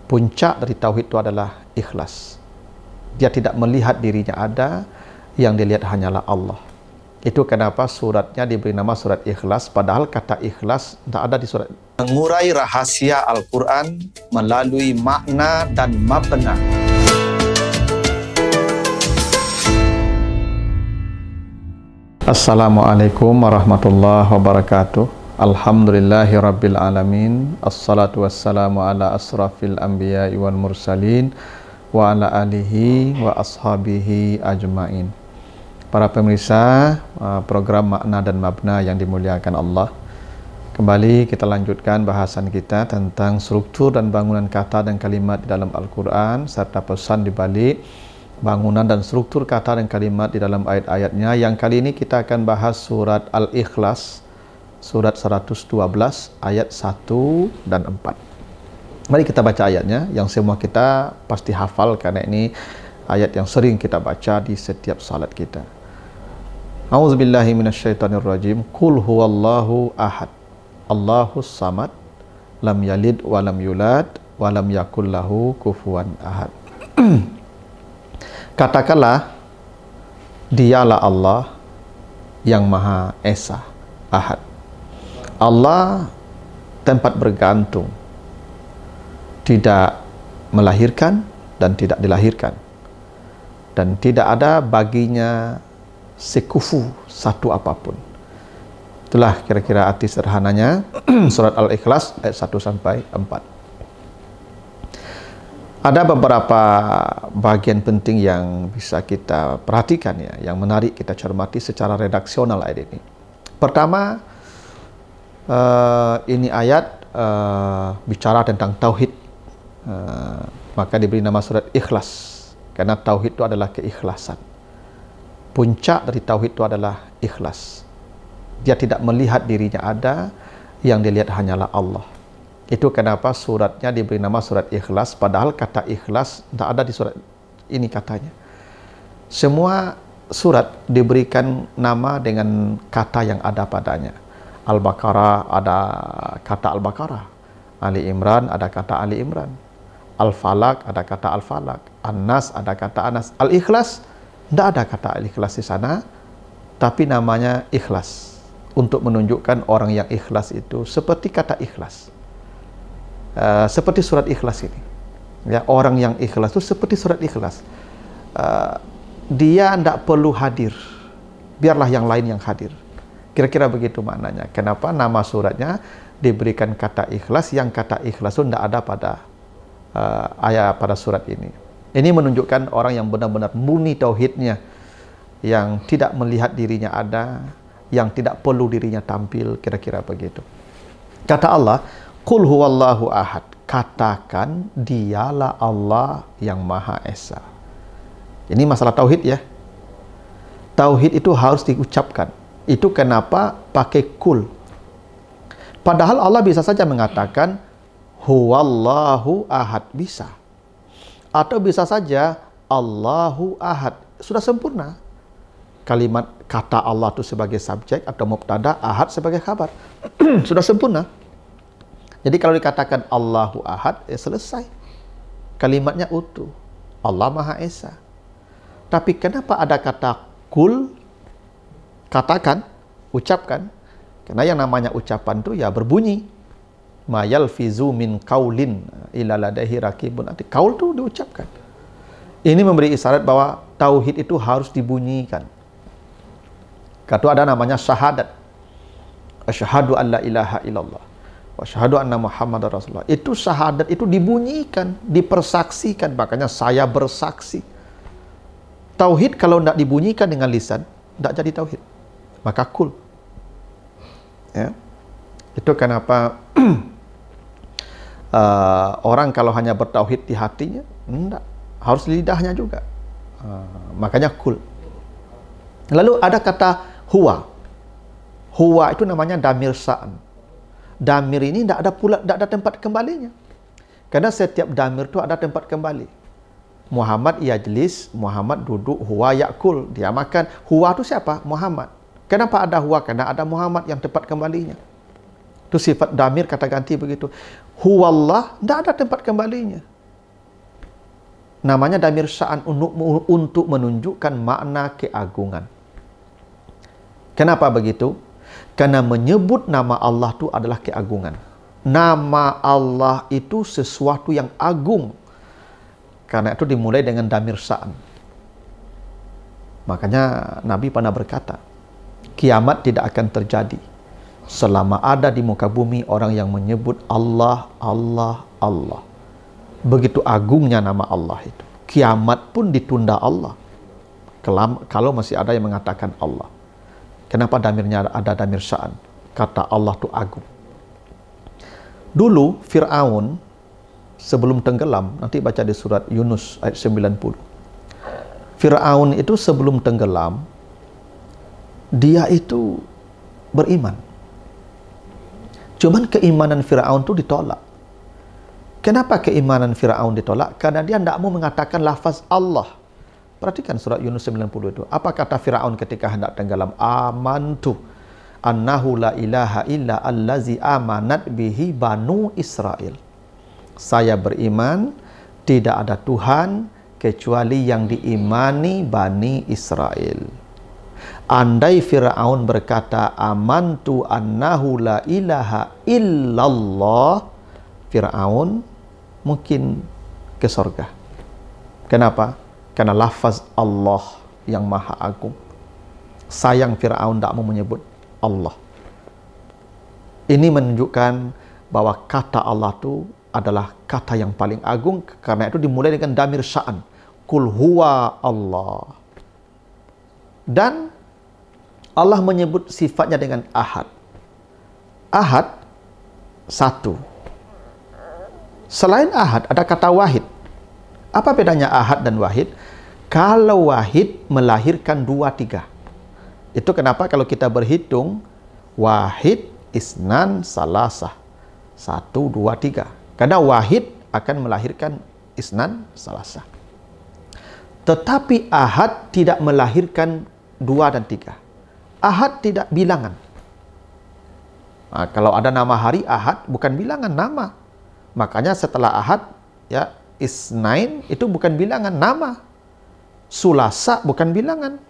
Puncak dari tauhid itu adalah ikhlas. Dia tidak melihat dirinya ada, yang dilihat hanyalah Allah. Itu kenapa suratnya diberi nama surat ikhlas, padahal kata ikhlas tidak ada di surat. Mengurai rahasia Al-Quran melalui makna dan mabna. Assalamualaikum warahmatullahi wabarakatuh. Alhamdulillahi rabbil alamin. Assalatu wassalamu ala asrafil anbiya wal mursalin wa ala alihi wa ashabihi ajmain. Para pemirsa program Makna dan Mabna yang dimuliakan Allah, kembali kita lanjutkan bahasan kita tentang struktur dan bangunan kata dan kalimat di dalam Al-Quran, serta pesan di balik bangunan dan struktur kata dan kalimat di dalam ayat-ayatnya. Yang kali ini kita akan bahas surat Al-Ikhlas, surat 112 ayat 1 dan 4. Mari kita baca ayatnya yang semua kita pasti hafal, karena ini ayat yang sering kita baca di setiap salat kita. A'udzubillahi minasyaitonirrajim. Qul huwallahu ahad, Allahus samad, lam yalid wa lam yulad wa lam yakul lahu kufuwan ahad. Katakanlah, dialah Allah yang Maha Esa, Ahad. Allah tempat bergantung, tidak melahirkan dan tidak dilahirkan, dan tidak ada baginya sekufu satu apapun. Itulah kira-kira arti sederhananya surat Al-Ikhlas ayat 1 sampai 4. Ada beberapa bagian penting yang bisa kita perhatikan, ya, yang menarik kita cermati secara redaksional ayat ini. Pertama, ini ayat bicara tentang tauhid, maka diberi nama surat Ikhlas, karena tauhid itu adalah keikhlasan. Puncak dari tauhid itu adalah ikhlas. Dia tidak melihat dirinya ada, yang dilihat hanyalah Allah. Itu kenapa suratnya diberi nama surat Ikhlas, padahal kata ikhlas tidak ada di surat ini katanya. Semua surat diberikan nama dengan kata yang ada padanya. Al-Baqarah ada kata Al-Baqarah, Ali Imran ada kata Ali Imran, Al-Falaq ada kata Al-Falaq, An-Nas ada kata An-Nas. Al-Ikhlas tidak ada kata Al-Ikhlas di sana, tapi namanya ikhlas, untuk menunjukkan orang yang ikhlas itu seperti kata ikhlas. Seperti surat Ikhlas ini, ya, orang yang ikhlas itu seperti surat Ikhlas. Dia tidak perlu hadir, biarlah yang lain yang hadir. Kira-kira begitu maknanya. Kenapa nama suratnya diberikan kata ikhlas, yang kata ikhlas itu tidak ada pada ayat pada surat ini. Ini menunjukkan orang yang benar-benar murni tauhidnya, yang tidak melihat dirinya ada, yang tidak perlu dirinya tampil, kira-kira begitu. Kata Allah, Qul huwallahu ahad, katakan dialah Allah yang Maha Esa. Ini masalah tauhid, ya. Tauhid itu harus diucapkan. Itu kenapa pakai kul. Padahal Allah bisa saja mengatakan huwallahu ahad, bisa. Atau bisa saja Allahu ahad, sudah sempurna. Kalimat kata Allah itu sebagai subjek atau mubtada, ahad sebagai khabar. Sudah sempurna. Jadi kalau dikatakan Allahu ahad, ya selesai. Kalimatnya utuh. Allah Maha Esa. Tapi kenapa ada kata kul? Katakan, ucapkan. Karena yang namanya ucapan itu ya berbunyi. Ma yalfizu min qaulin illa ladaihi raqibun atid. Qaul itu diucapkan. Ini memberi isyarat bahwa tauhid itu harus dibunyikan. Kata ada namanya syahadat. Asyhadu an la ilaha illallah wa asyhadu anna Muhammadar Rasulullah. Itu syahadat itu dibunyikan, dipersaksikan. Makanya saya bersaksi. Tauhid kalau tidak dibunyikan dengan lisan, tidak jadi tauhid. Maka kul. Ya. Itu kenapa orang kalau hanya bertauhid di hatinya, tidak. Harus lidahnya juga. Makanya kul. Lalu ada kata huwa. Huwa itu namanya damir sa'an. Damir ini tidak ada pula, tidak ada tempat kembalinya. Karena setiap damir itu ada tempat kembali. Muhammad yajlis, Muhammad duduk, huwa yakul, dia makan. Huwa itu siapa? Muhammad. Kenapa ada huwa? Karena ada Muhammad yang tempat kembalinya. Itu sifat damir kata ganti begitu. Huwallah, tidak ada tempat kembalinya. Namanya damir sya'an untuk menunjukkan makna keagungan. Kenapa begitu? Karena menyebut nama Allah itu adalah keagungan. Nama Allah itu sesuatu yang agung. Karena itu dimulai dengan damir sya'an. Makanya Nabi pernah berkata, kiamat tidak akan terjadi selama ada di muka bumi orang yang menyebut Allah, Allah, Allah. Begitu agungnya nama Allah itu. Kiamat pun ditunda Allah. Kalau masih ada yang mengatakan Allah. Kenapa damirnya ada damir sya'an? Kata Allah itu agung. Dulu Fir'aun sebelum tenggelam, nanti baca di surat Yunus ayat 90. Fir'aun itu sebelum tenggelam, dia itu beriman. Cuman keimanan Fir'aun itu ditolak. Kenapa keimanan Fir'aun ditolak? Karena dia tidak mau mengatakan lafaz Allah. Perhatikan surat Yunus 90 itu. Apa kata Fir'aun ketika hendak tenggelam? Amantu annahu la ilaha illa allazi amanat bihi banu Israel. Saya beriman tidak ada Tuhan kecuali yang diimani Bani Israel. Andai Fir'aun berkata amantu annahu la ilaha illallah, Fir'aun mungkin ke surga. Kenapa? Karena lafaz Allah yang maha agung. Sayang Fir'aun tidak mau menyebut Allah. Ini menunjukkan bahwa kata Allah itu adalah kata yang paling agung. Karena itu dimulai dengan damir sya'an. Kul huwa Allah. Dan Allah menyebut sifatnya dengan ahad. Ahad, satu. Selain ahad, ada kata wahid. Apa bedanya ahad dan wahid? Kalau wahid melahirkan dua, tiga. Itu kenapa kalau kita berhitung, wahid, isnan, salasah. Satu, dua, tiga. Karena wahid akan melahirkan isnan, salasah. Tetapi ahad tidak melahirkan dua dan tiga. Ahad tidak bilangan. Nah, kalau ada nama hari ahad, bukan bilangan, nama. Makanya setelah ahad, ya, isnain itu bukan bilangan, nama. Sulasa bukan bilangan,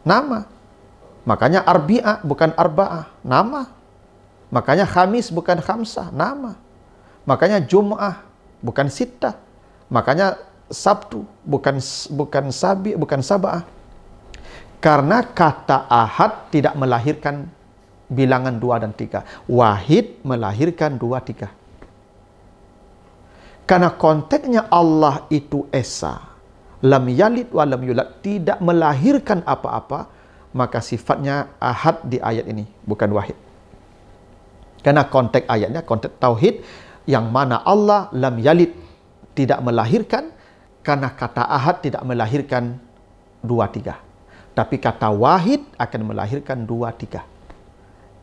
nama. Makanya arbi'ah bukan arba'ah, nama. Makanya khamis bukan khamsah, nama. Makanya jum'ah bukan sittah. Makanya sabtu bukan sabi, bukan sab'ah. Karena kata ahad tidak melahirkan bilangan 2 dan 3. Wahid melahirkan 2, 3. Karena konteksnya Allah itu esa, lam yalid wa lam yulad, tidak melahirkan apa-apa, maka sifatnya ahad di ayat ini, bukan wahid. Karena konteks ayatnya konteks tauhid, yang mana Allah lam yalid, tidak melahirkan, karena kata ahad tidak melahirkan 2, 3. Tapi kata wahid akan melahirkan 2, 3.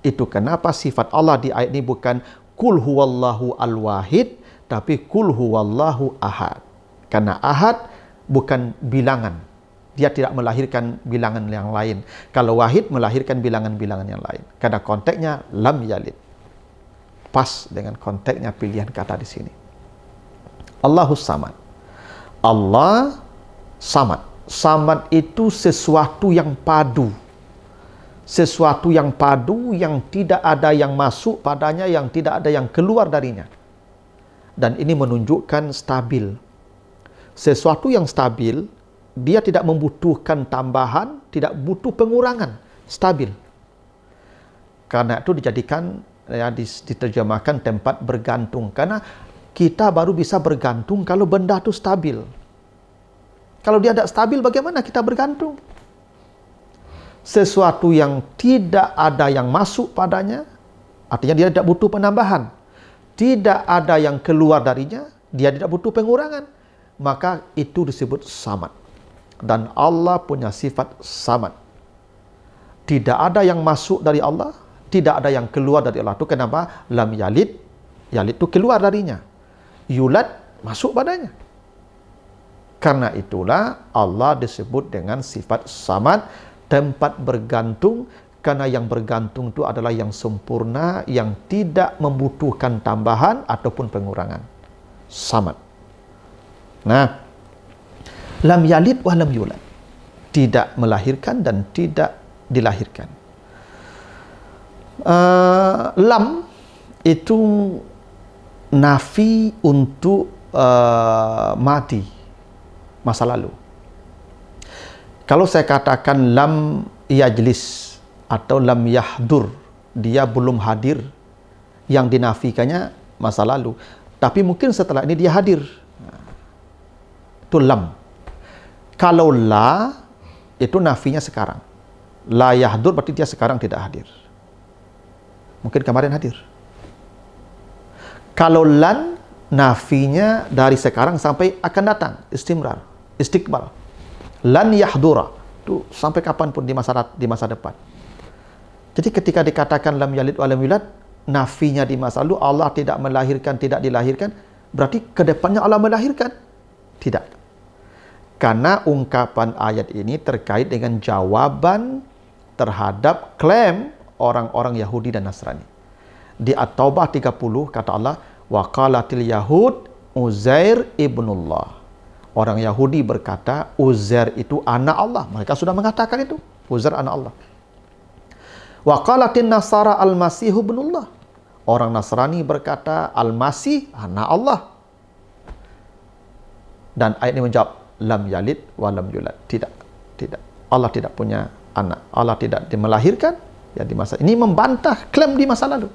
Itu kenapa sifat Allah di ayat ini bukan kul huwallahu al-wahid, tapi kul huwallahu ahad. Karena ahad bukan bilangan. Dia tidak melahirkan bilangan yang lain. Kalau wahid melahirkan bilangan-bilangan yang lain. Karena konteksnya lam yalid. Pas dengan konteksnya pilihan kata di sini. Allahus samad. Allah samad. Samad itu sesuatu yang padu. Sesuatu yang padu, yang tidak ada yang masuk padanya, yang tidak ada yang keluar darinya. Dan ini menunjukkan stabil. Sesuatu yang stabil, dia tidak membutuhkan tambahan, tidak butuh pengurangan. Stabil. Karena itu dijadikan, ya, diterjemahkan tempat bergantung. Karena kita baru bisa bergantung kalau benda itu stabil. Kalau dia tidak stabil, bagaimana kita bergantung? Sesuatu yang tidak ada yang masuk padanya, artinya dia tidak butuh penambahan. Tidak ada yang keluar darinya, dia tidak butuh pengurangan. Maka itu disebut samad. Dan Allah punya sifat samad. Tidak ada yang masuk dari Allah, tidak ada yang keluar dari Allah. Itu kenapa? Lam yalid, yalid itu keluar darinya. Yulad, masuk padanya. Karena itulah Allah disebut dengan sifat samad, tempat bergantung. Karena yang bergantung itu adalah yang sempurna, yang tidak membutuhkan tambahan ataupun pengurangan. Samad. Nah, Lam yalid wa lam yulad. Tidak melahirkan dan tidak dilahirkan. Lam itu nafi untuk mati, masa lalu. Kalau saya katakan lam yajlis atau lam yahdur, dia belum hadir, yang dinafikannya masa lalu. Tapi mungkin setelah ini dia hadir. Itu lam. Kalau la, itu nafinya sekarang. La yahdur berarti dia sekarang tidak hadir. Mungkin kemarin hadir. Kalau lan, nafinya dari sekarang sampai akan datang. Istimrar, istiqbal. Lan yahdura. Itu sampai kapanpun di masa depan. Jadi ketika dikatakan lam yalid wa lam yulad, nafinya di masa lalu, Allah tidak melahirkan, tidak dilahirkan, berarti ke depannya Allah melahirkan. Tidak. Karena ungkapan ayat ini terkait dengan jawaban terhadap klaim orang-orang Yahudi dan Nasrani. Di At-Taubah 30 kata Allah, wa qalatil yahud Uzair ibnullah. Orang Yahudi berkata Uzair itu anak Allah. Mereka sudah mengatakan itu, Uzair anak Allah. Wa qalatin nasara al-masih ibnullah. Orang Nasrani berkata Al-Masih anak Allah. Dan ayat ini menjawab lam yalid wa lam yulad. Tidak. Allah tidak punya anak. Allah tidak melahirkan ya di masa ini, membantah klaim di masa lalu.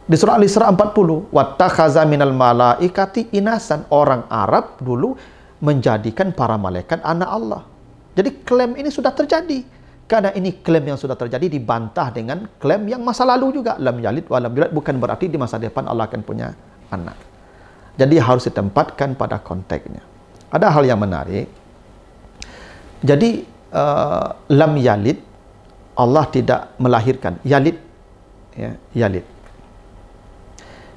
Di surah Al-Isra 40, wattakhaza minal malaikati inasan. Orang Arab dulu menjadikan para malaikat anak Allah. Jadi klaim ini sudah terjadi. Karena ini klaim yang sudah terjadi dibantah dengan klaim yang masa lalu juga. Lam yalid wa lam yulad bukan berarti di masa depan Allah akan punya anak. Jadi harus ditempatkan pada konteksnya. Ada hal yang menarik. Jadi lam yalid, Allah tidak melahirkan. Yalid, ya, yalid.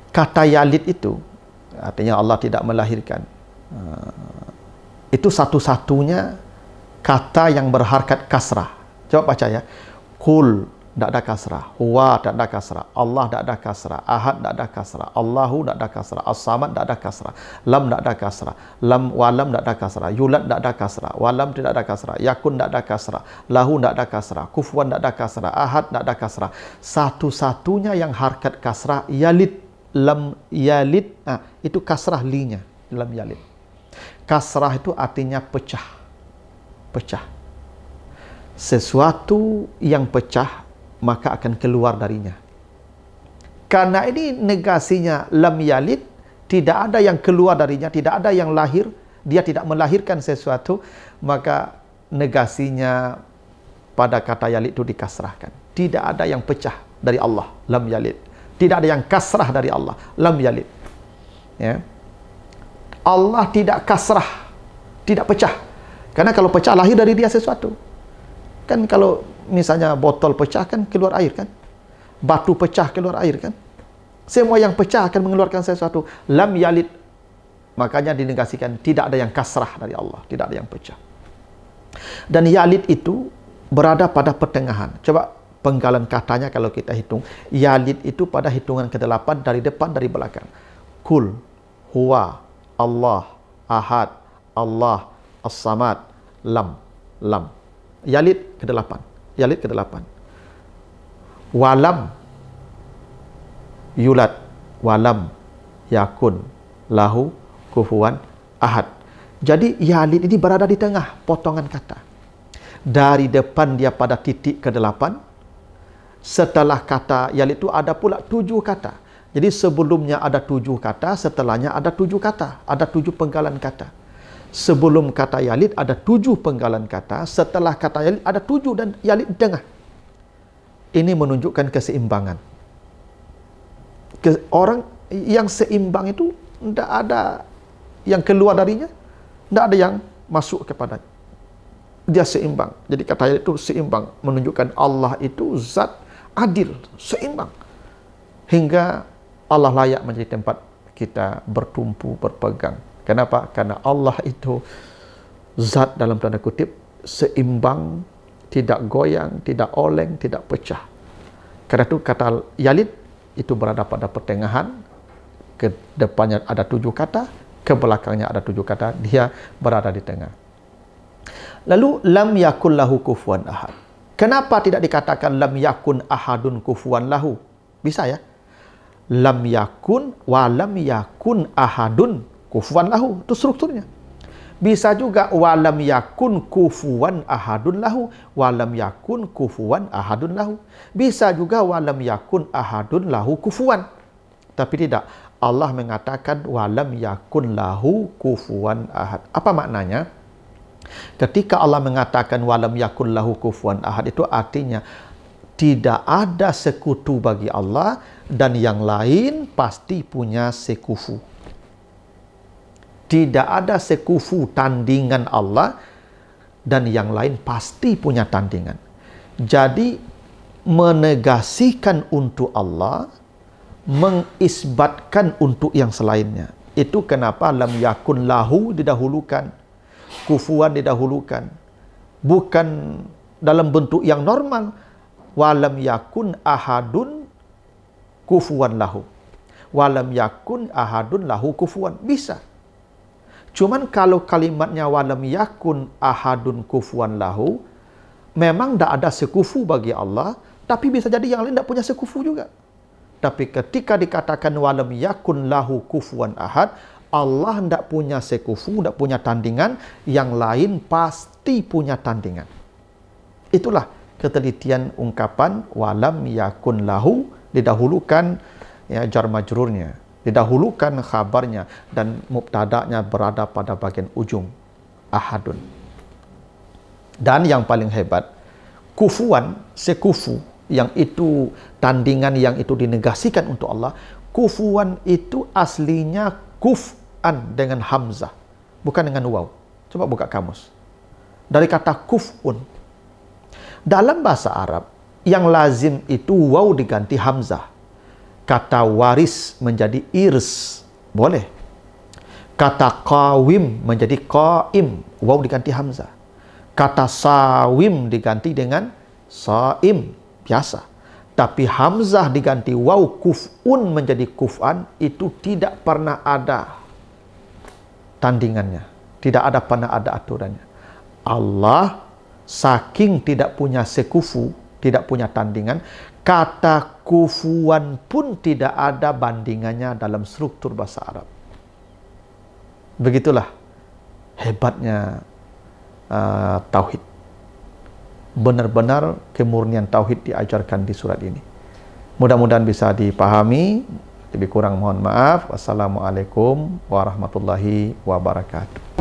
Kata yalid itu artinya Allah tidak melahirkan. Itu satu-satunya kata yang berharkat kasrah. Coba baca ya. Kul, tidak ada kasrah. Huwa, tidak ada kasrah. Allah, tidak ada kasrah. Ahad, tidak ada kasrah. Allahu, tidak ada kasrah. As-samad, tidak ada kasrah. Lam, tidak ada kasrah. Lam, walam, tidak ada kasrah. Yulad, tidak ada kasrah. Walam, tidak ada kasrah. Yakun, tidak ada kasrah. Lahu, tidak ada kasrah. Kufuwan, tidak ada kasrah. Ahad, tidak ada kasrah. Satu-satunya yang harkat kasrah, yalid. Lam, yalid. Itu kasrah linya. Lam, yalid. Kasrah itu artinya pecah. Pecah. Sesuatu yang pecah maka akan keluar darinya. Karena ini negasinya lam yalid, tidak ada yang keluar darinya, tidak ada yang lahir, dia tidak melahirkan sesuatu, maka negasinya pada kata yalid itu dikasrahkan. Tidak ada yang pecah dari Allah, lam yalid. Tidak ada yang kasrah dari Allah, lam yalid. Ya. Allah tidak kasrah, tidak pecah. Karena kalau pecah lahir dari dia sesuatu. Kan kalau misalnya botol pecah kan keluar air kan, batu pecah keluar air kan, semua yang pecah akan mengeluarkan sesuatu. Lam yalid, makanya dinegasikan tidak ada yang kasrah dari Allah, tidak ada yang pecah. Dan yalid itu berada pada pertengahan. Coba penggalan katanya kalau kita hitung, yalid itu pada hitungan ke-8 dari depan dari belakang. Kul, huwa, Allah, ahad, Allah, as-samad, lam. Yalid ke-8. Yalid ke-8. Walam yulad, walam yakun lahu kufuwan ahad. Jadi yalid ini berada di tengah potongan kata. Dari depan dia pada titik ke-8. Setelah kata yalid itu ada pula 7 kata. Jadi sebelumnya ada 7 kata, setelahnya ada 7 kata, ada 7 penggalan kata. Sebelum kata yalid ada 7 penggalan kata, setelah kata yalid ada 7 dan yalid di tengah. Ini menunjukkan keseimbangan. Orang yang seimbang itu tidak ada yang keluar darinya, tidak ada yang masuk kepadanya. Dia seimbang. Jadi kata yalid itu seimbang, menunjukkan Allah itu zat adil, seimbang. Hingga Allah layak menjadi tempat kita bertumpu, berpegang. Kenapa? Karena Allah itu zat dalam tanda kutip seimbang, tidak goyang, tidak oleng, tidak pecah. Karena itu kata yalid itu berada pada pertengahan, ke depannya ada 7 kata, ke ke belakangnya ada 7 kata, dia berada di tengah. Lalu lam yakun lahu kufuwan ahad. Kenapa tidak dikatakan lam yakun ahadun kufuwan lahu? Bisa ya? Lam yakun wa lam yakun ahadun kufuwan lahu. Itu strukturnya. Bisa juga walam yakun kufuwan ahadun lahu, walam yakun kufuwan ahadun lahu. Bisa juga walam yakun ahadun lahu kufuwan. Tapi tidak, Allah mengatakan walam yakun lahu kufuwan ahad. Apa maknanya? Ketika Allah mengatakan walam yakun lahu kufuwan ahad, itu artinya tidak ada sekutu bagi Allah dan yang lain pasti punya sekufu. Tidak ada sekufu tandingan Allah dan yang lain pasti punya tandingan. Jadi menegasikan untuk Allah, mengisbatkan untuk yang selainnya. Itu kenapa lam yakun lahu didahulukan, kufuan didahulukan. Bukan dalam bentuk yang normal. Walam yakun ahadun kufuan lahu. Walam yakun ahadun lahu kufuan. Bisa. Cuman kalau kalimatnya walam yakun ahadun kufuwan lahu, memang tidak ada sekufu bagi Allah, tapi bisa jadi yang lain tidak punya sekufu juga. Tapi ketika dikatakan walam yakun lahu kufuwan ahad, Allah tidak punya sekufu, tidak punya tandingan, yang lain pasti punya tandingan. Itulah ketelitian ungkapan walam yakun lahu, didahulukan ya jar majrurnya. Didahulukan khabarnya dan mubtada'nya berada pada bagian ujung, ahadun. Dan yang paling hebat, kufuan, sekufu, yang itu tandingan yang itu dinegasikan untuk Allah. Kufuan itu aslinya kuf'an dengan hamzah, bukan dengan waw. Coba buka kamus. Dari kata kuf'un. Dalam bahasa Arab, yang lazim itu waw diganti hamzah. Kata waris menjadi irs, boleh. Kata qawim menjadi qaim, waw diganti hamzah. Kata sawim diganti dengan saim, biasa. Tapi hamzah diganti waw, kuf'un menjadi kuf'an, itu tidak pernah ada tandingannya. Tidak ada pernah ada aturannya. Allah saking tidak punya sekufu, tidak punya tandingan, kata kufuan pun tidak ada bandingannya dalam struktur bahasa Arab. Begitulah hebatnya tauhid. Benar-benar kemurnian tauhid diajarkan di surat ini. Mudah-mudahan bisa dipahami. Lebih kurang mohon maaf. Wassalamualaikum warahmatullahi wabarakatuh.